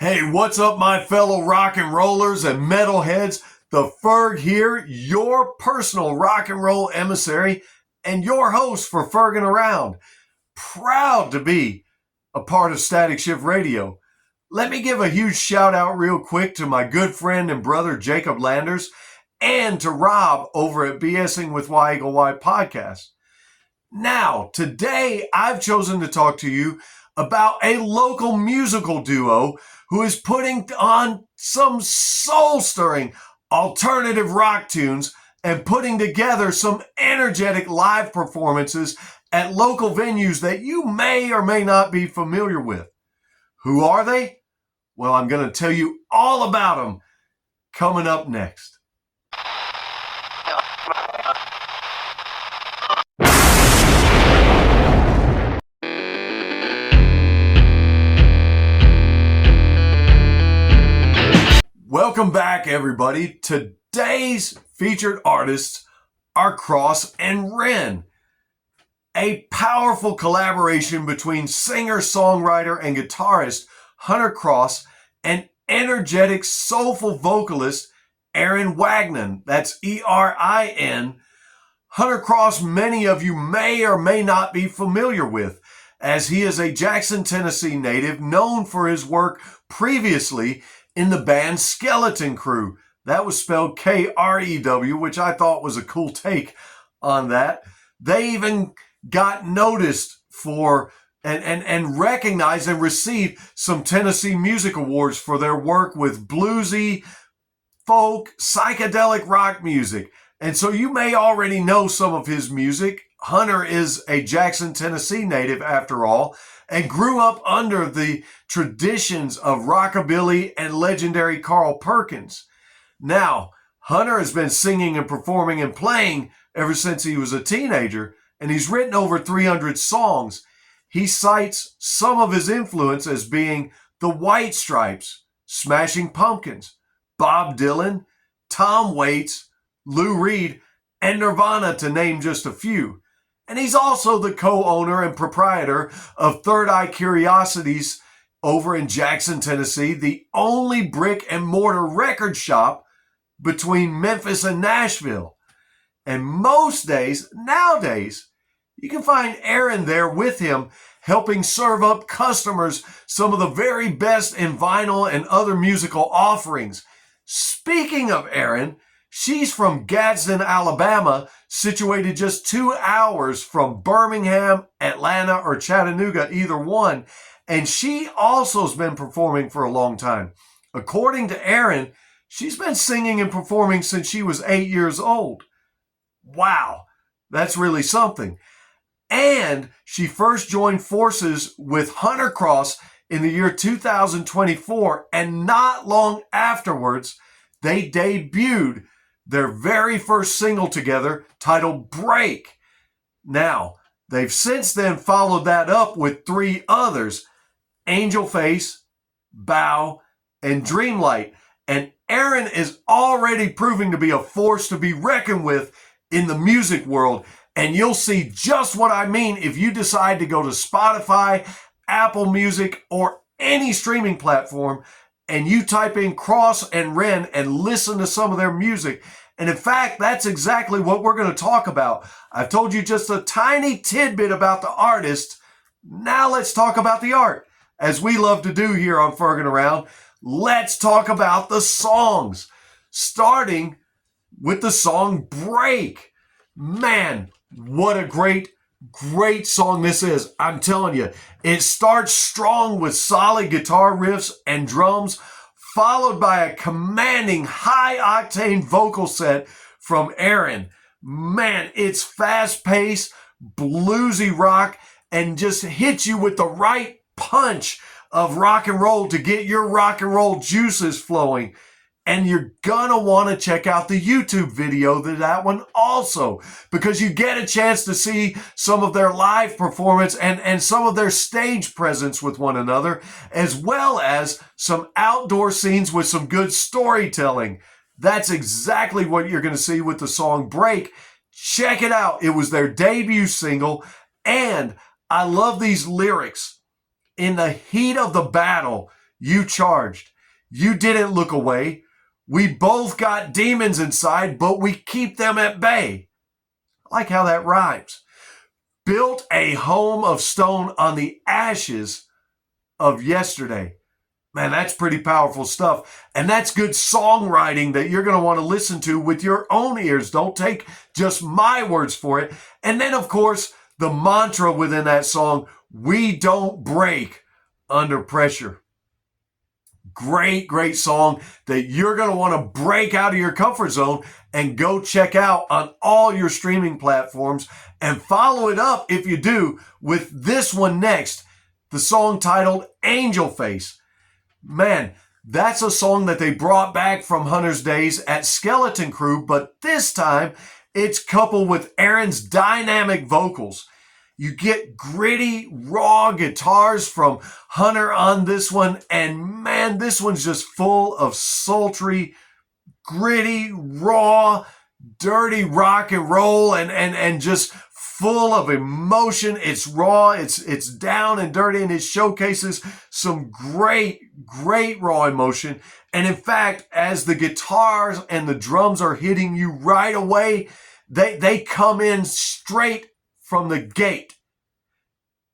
Hey, what's up, my fellow rock and rollers and metalheads? The Ferg here, your personal rock and roll emissary and your host for Fergin' Around. Proud to be a part of Static Shift Radio. Let me give a huge shout out real quick to my good friend and brother Jacob Landers and to Rob over at ingWithY-Eagle-Y podcast. Now, today I've chosen to talk to you about a local musical duo who is putting on some soul-stirring alternative rock tunes and putting together some energetic live performances at local venues that you may or may not be familiar with. Who are they? Well, I'm going to tell you all about them coming up next. Welcome back, everybody. Today's featured artists are Cross and Wren, a powerful collaboration between singer, songwriter, and guitarist Hunter Cross and energetic, soulful vocalist Erin Wagnon. That's E-R-I-N. Hunter Cross, many of you may or may not be familiar with, as he is a Jackson, Tennessee native known for his work previously in the band Skeleton Crew. That was spelled K-R-E-W, which I thought was a cool take on that. They even got noticed for and recognized and received some Tennessee Music Awards for their work with bluesy, folk, psychedelic rock music. And so you may already know some of his music. Hunter is a Jackson, Tennessee native after all, and grew up under the traditions of rockabilly and legendary Carl Perkins. Now, Hunter has been singing and performing and playing ever since he was a teenager, and he's written over 300 songs. He cites some of his influence as being the White Stripes, Smashing Pumpkins, Bob Dylan, Tom Waits, Lou Reed, and Nirvana, to name just a few. And he's also the co-owner and proprietor of Third Eye Curiosities over in Jackson, Tennessee, the only brick and mortar record shop between Memphis and Nashville. And most days, nowadays, you can find Erin there with him, helping serve up customers some of the very best in vinyl and other musical offerings. Speaking of Erin, she's from Gadsden, Alabama, situated just 2 hours from Birmingham, Atlanta, or Chattanooga, either one. And she also has been performing for a long time. According to Erin, she's been singing and performing since she was 8 years old. Wow, that's really something. And she first joined forces with Hunter Cross in the year 2024, and not long afterwards, they debuted their very first single together, titled Break. Now, they've since then followed that up with 3 others, Angel Face, Bow, and Dreamlight. And Erin is already proving to be a force to be reckoned with in the music world. And you'll see just what I mean if you decide to go to Spotify, Apple Music, or any streaming platform, and you type in Cross and Wren and listen to some of their music. And in fact, that's exactly what we're going to talk about. I've told you just a tiny tidbit about the artist. Now let's talk about the art. As we love to do here on Fergin' Around, let's talk about the songs. Starting with the song Break. Man, what a great song this is. I'm telling you, it starts strong with solid guitar riffs and drums, followed by a commanding high-octane vocal set from Erin. Man, it's fast-paced, bluesy rock, and just hits you with the right punch of rock and roll to get your rock and roll juices flowing. And you're gonna want to check out the YouTube video to that one also, because you get a chance to see some of their live performance and some of their stage presence with one another, as well as some outdoor scenes with some good storytelling. That's exactly what you're going to see with the song Break. Check it out. It was their debut single, and I love these lyrics. In the heat of the battle, you charged. You didn't look away. We both got demons inside, but we keep them at bay. I like how that rhymes. Built a home of stone on the ashes of yesterday. Man, that's pretty powerful stuff. And that's good songwriting that you're going to want to listen to with your own ears. Don't take just my words for it. And then, of course, the mantra within that song, we don't break under pressure. Great, great song that you're going to want to break out of your comfort zone and go check out on all your streaming platforms, and follow it up, if you do, with this one next, the song titled Angel Face. Man, that's a song that they brought back from Hunter's days at Skeleton Crew, but this time it's coupled with Aaron's dynamic vocals. You get gritty, raw guitars from Hunter on this one, and man, this one's just full of sultry, gritty, raw, dirty rock and roll, and just full of emotion. It's raw, it's down and dirty, and it showcases some great raw emotion. And in fact, as the guitars and the drums are hitting you right away, they come in straight from the gate,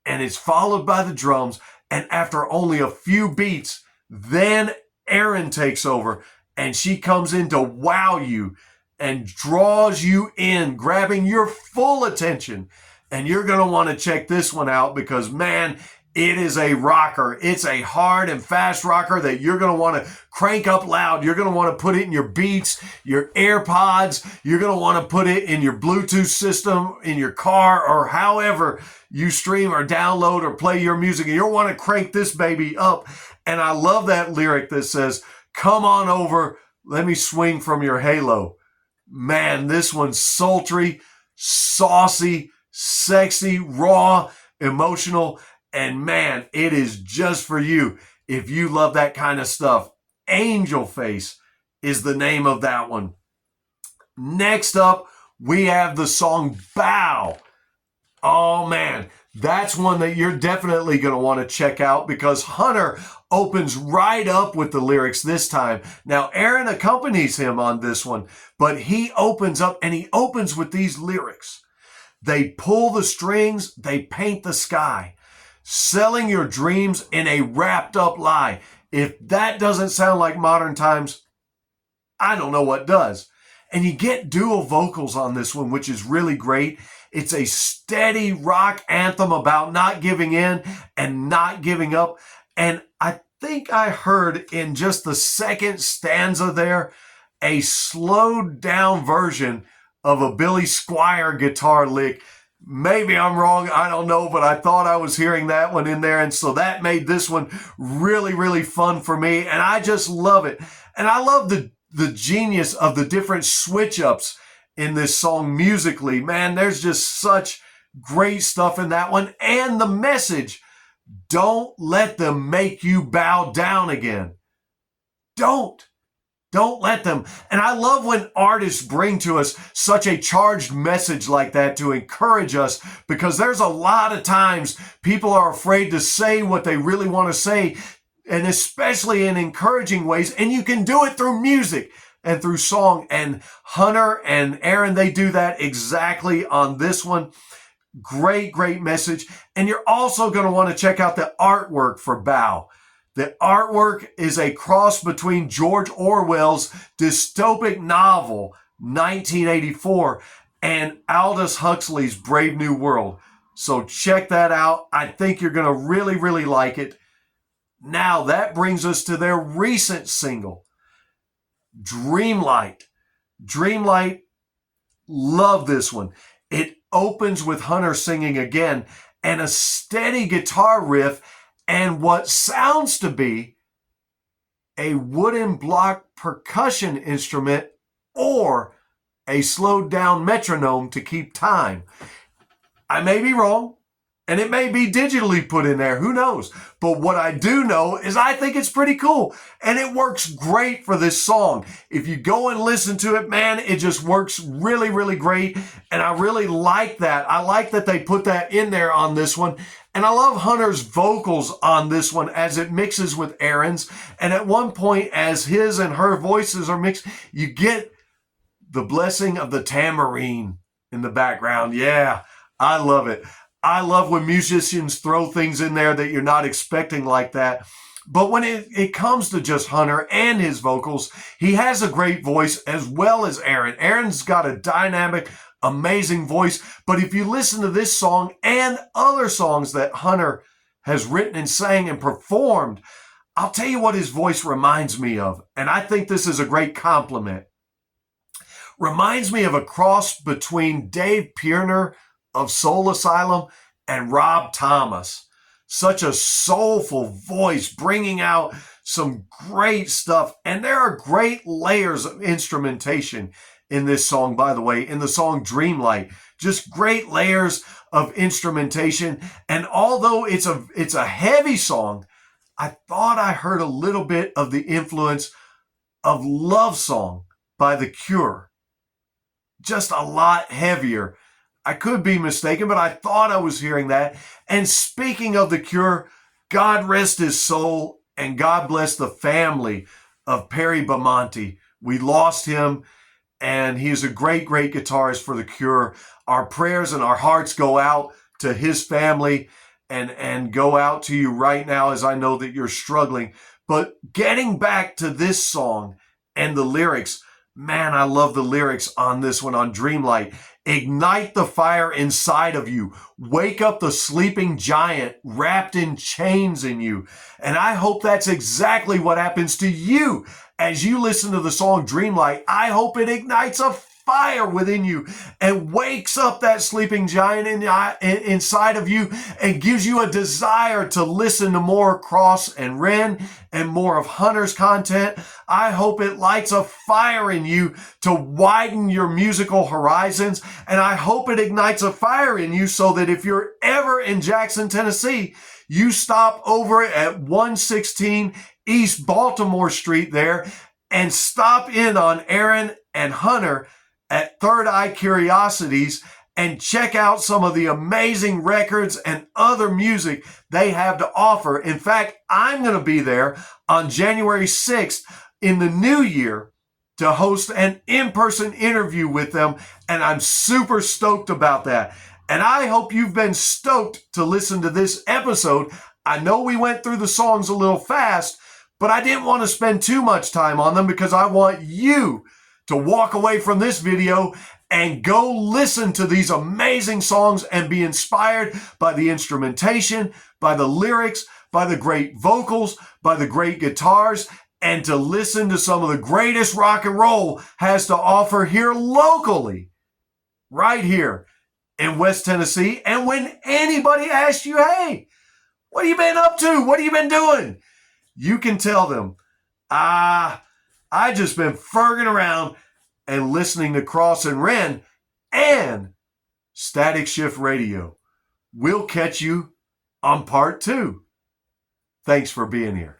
and it's followed by the drums. And after only a few beats, then Aaron takes over, and she comes in to wow you and draws you in, grabbing your full attention. And you're going to want to check this one out because, man, it is a rocker. It's a hard and fast rocker that you're going to want to crank up loud. You're going to want to put it in your Beats, your AirPods. You're going to want to put it in your Bluetooth system, in your car, or however you stream or download or play your music. And you'll want to crank this baby up. And I love that lyric that says, "Come on over, let me swing from your halo." Man, this one's sultry, saucy, sexy, raw, emotional. And man, it is just for you if you love that kind of stuff. Angel Face is the name of that one. Next up, we have the song Bow. Oh man, that's one that you're definitely going to want to check out because Hunter opens right up with the lyrics this time. Now, Aaron accompanies him on this one, but he opens up, and he opens with these lyrics. They pull the strings, they paint the sky, selling your dreams in a wrapped up lie. If that doesn't sound like modern times, I don't know what does. And you get dual vocals on this one, which is really great. It's a steady rock anthem about not giving in and not giving up. And I think I heard in just the second stanza there, a slowed down version of a Billy Squier guitar lick. Maybe I'm wrong, I don't know, but I thought I was hearing that one in there. And so that made this one really, really fun for me. And I just love it. And I love the genius of the different switch ups in this song musically. Man, there's just such great stuff in that one. And the message, don't let them make you bow down again. Don't let them. And I love when artists bring to us such a charged message like that to encourage us, because there's a lot of times people are afraid to say what they really want to say, and especially in encouraging ways. And you can do it through music and through song. And Hunter and Aaron, they do that exactly on this one. Great message. And you're also going to want to check out the artwork for Bow. The artwork is a cross between George Orwell's dystopic novel, 1984, and Aldous Huxley's Brave New World. So check that out. I think you're going to really, really like it. Now that brings us to their recent single, Dreamlight. Dreamlight, love this one. It opens with Hunter singing again and a steady guitar riff and what sounds to be a wooden block percussion instrument or a slowed down metronome to keep time. I may be wrong, and it may be digitally put in there, who knows? But what I do know is I think it's pretty cool, and it works great for this song. If you go and listen to it, man, it just works really, really great, and I really like that. I like that they put that in there on this one. And I love Hunter's vocals on this one as it mixes with Aaron's. And at one point, as his and her voices are mixed, you get the blessing of the tambourine in the background. Yeah, I love it. I love when musicians throw things in there that you're not expecting like that. But when it comes to just Hunter and his vocals, he has a great voice as well as Aaron. Aaron's got a dynamic, amazing voice. But if you listen to this song and other songs that Hunter has written and sang and performed, I'll tell you what his voice reminds me of. And I think this is a great compliment. Reminds me of a cross between Dave Pierner of Soul Asylum and Rob Thomas. Such a soulful voice, bringing out some great stuff. And there are great layers of instrumentation in this song, by the way, in the song Dreamlight. Just great layers of instrumentation. And although it's a heavy song, I thought I heard a little bit of the influence of Love Song by The Cure. Just a lot heavier. I could be mistaken, but I thought I was hearing that. And speaking of The Cure, God rest his soul and God bless the family of Perry Bamonte. We lost him, and he's a great, great guitarist for The Cure. Our prayers and our hearts go out to his family and go out to you right now, as I know that you're struggling. But getting back to this song and the lyrics, man, I love the lyrics on this one, on Dreamlight. Ignite the fire inside of you. Wake up the sleeping giant wrapped in chains in you. And I hope that's exactly what happens to you as you listen to the song Dreamlight. I hope it ignites a fire within you and wakes up that sleeping giant inside of you and gives you a desire to listen to more Cross and Wren and more of Hunter's content. I hope it lights a fire in you to widen your musical horizons. And I hope it ignites a fire in you so that if you're ever in Jackson, Tennessee, you stop over at 116 East Baltimore Street there and stop in on Aaron and Hunter at Third Eye Curiosities and check out some of the amazing records and other music they have to offer. In fact, I'm going to be there on January 6th in the new year to host an in-person interview with them, and I'm super stoked about that. And I hope you've been stoked to listen to this episode. I know we went through the songs a little fast, but I didn't want to spend too much time on them because I want you to walk away from this video and go listen to these amazing songs and be inspired by the instrumentation, by the lyrics, by the great vocals, by the great guitars, and to listen to some of the greatest rock and roll has to offer here locally, right here in West Tennessee. And when anybody asks you, hey, what have you been up to? What have you been doing? You can tell them, I just been ferging around and listening to Cross and Wren and Static Shift Radio. We'll catch you on part 2. Thanks for being here.